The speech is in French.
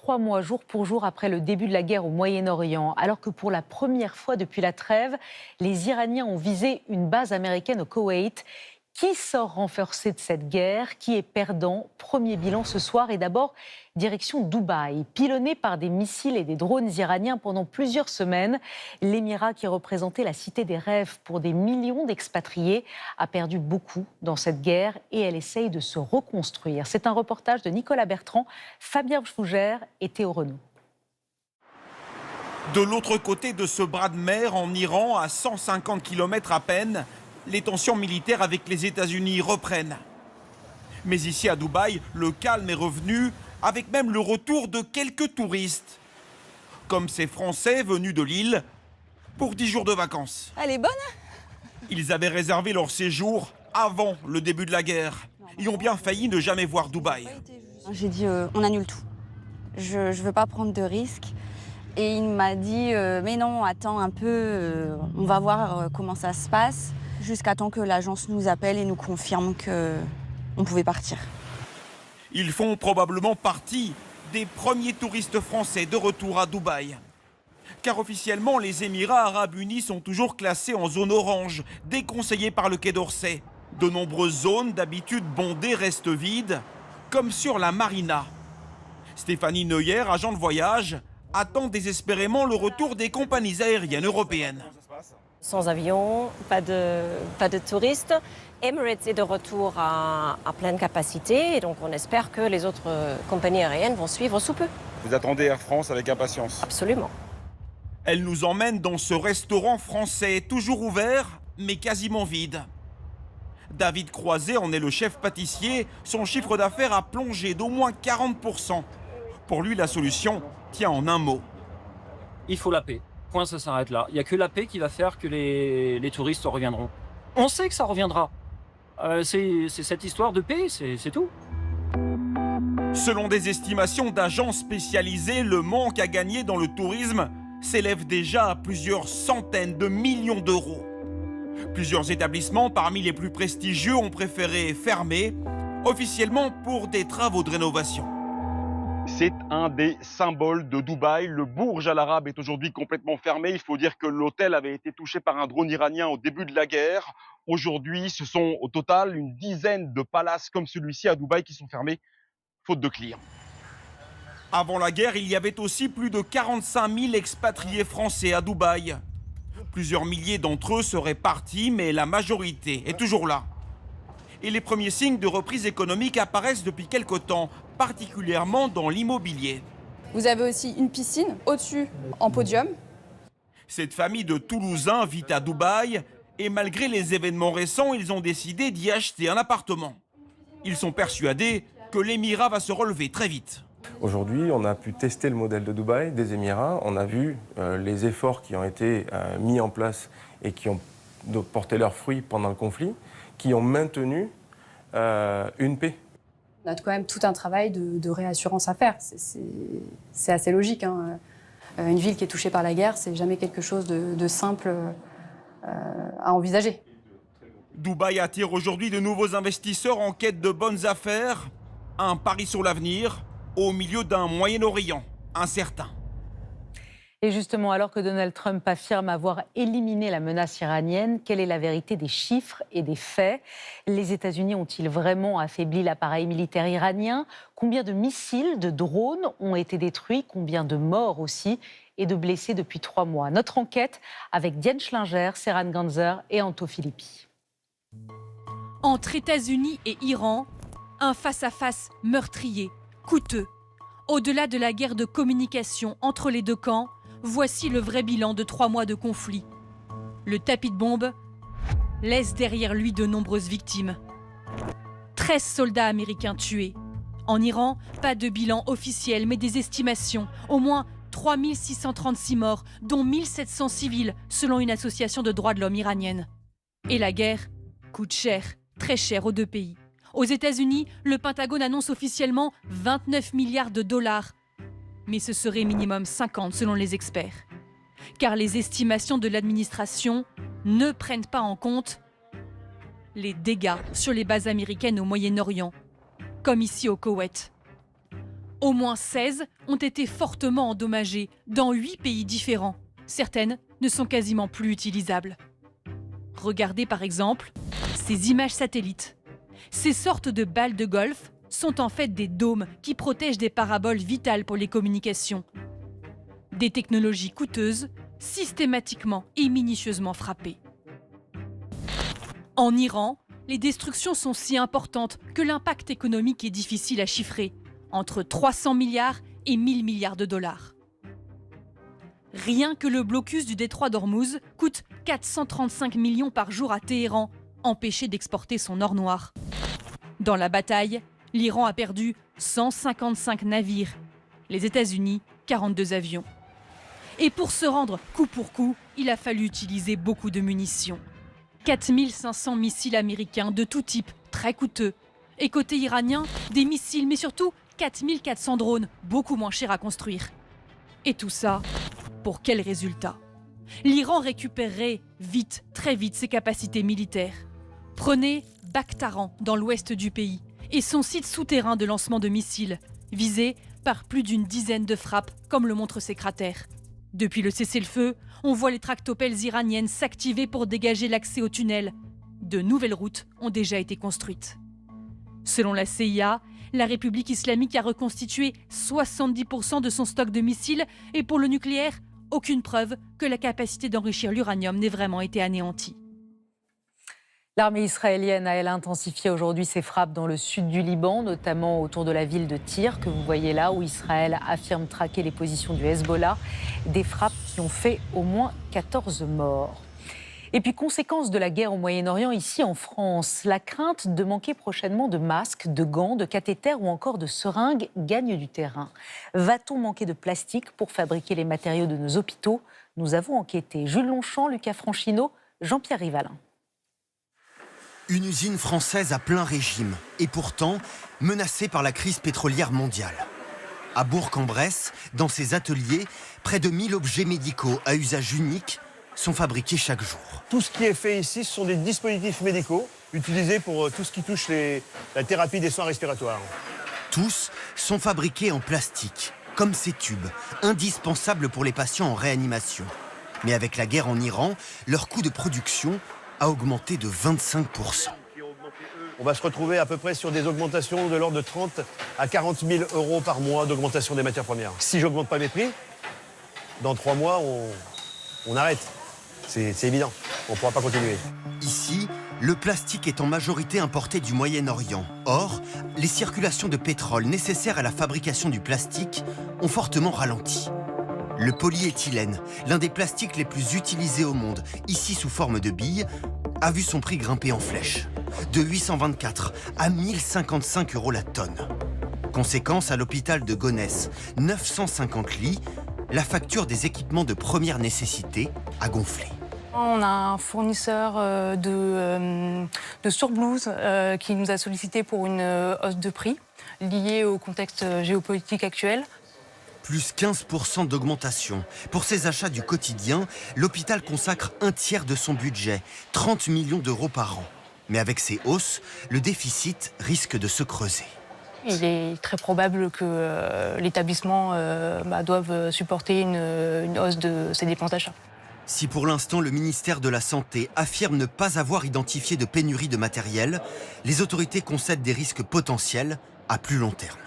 3 mois jour pour jour après le début de la guerre au Moyen-Orient, alors que pour la première fois depuis la trêve, les Iraniens ont visé une base américaine au Koweït. Qui sort renforcé de cette guerre? Qui est perdant? Premier bilan ce soir et d'abord direction Dubaï. Pilonné par des missiles et des drones iraniens pendant plusieurs semaines, l'émirat qui représentait la cité des rêves pour des millions d'expatriés a perdu beaucoup dans cette guerre et elle essaye de se reconstruire. C'est un reportage de Nicolas Bertrand, Fabien Fougère et Théo Renaud. De l'autre côté de ce bras de mer, en Iran, à 150 km à peine, les tensions militaires avec les États-Unis reprennent. Mais ici à Dubaï, le calme est revenu, avec même le retour de quelques touristes. Comme ces Français venus de l'île pour 10 jours de vacances. Elle est bonne? Ils avaient réservé leur séjour avant le début de la guerre. Ils ont bien failli ne jamais voir Dubaï. J'ai dit on annule tout. Je ne veux pas prendre de risques. Et il m'a dit mais non, attends un peu, on va voir comment ça se passe. Jusqu'à temps que l'agence nous appelle et nous confirme qu'on pouvait partir. Ils font probablement partie des premiers touristes français de retour à Dubaï. Car officiellement, les Émirats arabes unis sont toujours classés en zone orange, déconseillés par le Quai d'Orsay. De nombreuses zones, d'habitude bondées, restent vides, comme sur la Marina. Stéphanie Neuer, agent de voyage, attend désespérément le retour des compagnies aériennes européennes. Sans avion, pas de touristes. Emirates est de retour à pleine capacité et donc on espère que les autres compagnies aériennes vont suivre sous peu. Vous attendez Air France avec impatience? Absolument. Elle nous emmène dans ce restaurant français, toujours ouvert, mais quasiment vide. David Croiset en est le chef pâtissier. Son chiffre d'affaires a plongé d'au moins 40%. Pour lui, la solution tient en un mot. Il faut la paix. Point, ça s'arrête là. Il n'y a que la paix qui va faire que les touristes reviendront. On sait que ça reviendra. C'est cette histoire de paix, c'est tout. Selon des estimations d'agences spécialisées, le manque à gagner dans le tourisme s'élève déjà à plusieurs centaines de millions d'euros. Plusieurs établissements, parmi les plus prestigieux, ont préféré fermer, officiellement pour des travaux de rénovation. C'est un des symboles de Dubaï. Le Burj Al Arab est aujourd'hui complètement fermé. Il faut dire que l'hôtel avait été touché par un drone iranien au début de la guerre. Aujourd'hui, ce sont au total une dizaine de palaces comme celui-ci à Dubaï qui sont fermés, faute de clients. Avant la guerre, il y avait aussi plus de 45 000 expatriés français à Dubaï. Plusieurs milliers d'entre eux seraient partis, mais la majorité est toujours là. Et les premiers signes de reprise économique apparaissent depuis quelque temps, particulièrement dans l'immobilier. Vous avez aussi une piscine au-dessus en podium. Cette famille de Toulousains vit à Dubaï et malgré les événements récents, ils ont décidé d'y acheter un appartement. Ils sont persuadés que l'Émirat va se relever très vite. Aujourd'hui, on a pu tester le modèle de Dubaï, des Émirats. On a vu les efforts qui ont été mis en place et qui ont porté leurs fruits pendant le conflit, qui ont maintenu une paix. On a quand même tout un travail de réassurance à faire. C'est assez logique, hein. Une ville qui est touchée par la guerre, c'est jamais quelque chose de simple à envisager. Dubaï attire aujourd'hui de nouveaux investisseurs en quête de bonnes affaires. Un pari sur l'avenir au milieu d'un Moyen-Orient incertain. Et justement, alors que Donald Trump affirme avoir éliminé la menace iranienne, quelle est la vérité des chiffres et des faits? Les États-Unis ont-ils vraiment affaibli l'appareil militaire iranien? Combien de missiles, de drones ont été détruits? Combien de morts aussi et de blessés depuis 3 mois? Notre enquête avec Diane Schlinger, Serhan Ganzer et Anto Filippi. Entre États-Unis et Iran, un face-à-face meurtrier, coûteux. Au-delà de la guerre de communication entre les deux camps, voici le vrai bilan de 3 mois de conflit. Le tapis de bombes laisse derrière lui de nombreuses victimes. 13 soldats américains tués. En Iran, pas de bilan officiel, mais des estimations. Au moins 3636 morts, dont 1700 civils, selon une association de droits de l'homme iranienne. Et la guerre coûte cher, très cher aux deux pays. Aux États-Unis, le Pentagone annonce officiellement 29 milliards de dollars. Mais ce serait minimum 50 selon les experts. Car les estimations de l'administration ne prennent pas en compte les dégâts sur les bases américaines au Moyen-Orient, comme ici au Koweït. Au moins 16 ont été fortement endommagées dans 8 pays différents. Certaines ne sont quasiment plus utilisables. Regardez par exemple ces images satellites. Ces sortes de balles de golf sont en fait des dômes qui protègent des paraboles vitales pour les communications. Des technologies coûteuses, systématiquement et minutieusement frappées. En Iran, les destructions sont si importantes que l'impact économique est difficile à chiffrer, entre 300 milliards et 1000 milliards de dollars. Rien que le blocus du détroit d'Ormuz coûte 435 millions par jour à Téhéran, empêché d'exporter son or noir. Dans la bataille, l'Iran a perdu 155 navires, les États-Unis 42 avions. Et pour se rendre coup pour coup, il a fallu utiliser beaucoup de munitions. 4500 missiles américains de tout type, très coûteux. Et côté iranien, des missiles, mais surtout 4400 drones, beaucoup moins chers à construire. Et tout ça, pour quel résultat? L'Iran récupérerait vite, très vite, ses capacités militaires. Prenez Bakhtaran, dans l'ouest du pays, et son site souterrain de lancement de missiles, visé par plus d'une dizaine de frappes, comme le montrent ces cratères. Depuis le cessez-le-feu, on voit les tractopelles iraniennes s'activer pour dégager l'accès au tunnel. De nouvelles routes ont déjà été construites. Selon la CIA, la République islamique a reconstitué 70% de son stock de missiles et pour le nucléaire, aucune preuve que la capacité d'enrichir l'uranium n'ait vraiment été anéantie. L'armée israélienne a, elle, intensifié aujourd'hui ses frappes dans le sud du Liban, notamment autour de la ville de Tyr, que vous voyez là, où Israël affirme traquer les positions du Hezbollah. Des frappes qui ont fait au moins 14 morts. Et puis, conséquence de la guerre au Moyen-Orient, ici en France, la crainte de manquer prochainement de masques, de gants, de cathéters ou encore de seringues gagne du terrain. Va-t-on manquer de plastique pour fabriquer les matériaux de nos hôpitaux? Nous avons enquêté. Jules Longchamp, Lucas Franchino, Jean-Pierre Rivalin. Une usine française à plein régime, et pourtant menacée par la crise pétrolière mondiale. À Bourg-en-Bresse, dans ses ateliers, près de 1000 objets médicaux à usage unique sont fabriqués chaque jour. Tout ce qui est fait ici, ce sont des dispositifs médicaux utilisés pour tout ce qui touche la thérapie des soins respiratoires. Tous sont fabriqués en plastique, comme ces tubes, indispensables pour les patients en réanimation. Mais avec la guerre en Iran, leur coût de production a augmenté de 25%. On va se retrouver à peu près sur des augmentations de l'ordre de 30 à 40 000 euros par mois d'augmentation des matières premières. Si je n'augmente pas mes prix, dans 3 mois, on arrête. C'est évident, on ne pourra pas continuer. Ici, le plastique est en majorité importé du Moyen-Orient. Or, les circulations de pétrole nécessaires à la fabrication du plastique ont fortement ralenti. Le polyéthylène, l'un des plastiques les plus utilisés au monde, ici sous forme de billes, a vu son prix grimper en flèche, de 824 à 1055 € la tonne. Conséquence, à l'hôpital de Gonesse, 950 lits, la facture des équipements de première nécessité a gonflé. On a un fournisseur de surblouses qui nous a sollicité pour une hausse de prix liée au contexte géopolitique actuel. Plus 15% d'augmentation. Pour ses achats du quotidien, l'hôpital consacre un tiers de son budget, 30 millions d'euros par an. Mais avec ces hausses, le déficit risque de se creuser. Il est très probable que l'établissement doive supporter une hausse de ses dépenses d'achat. Si pour l'instant le ministère de la Santé affirme ne pas avoir identifié de pénurie de matériel, les autorités concèdent des risques potentiels à plus long terme.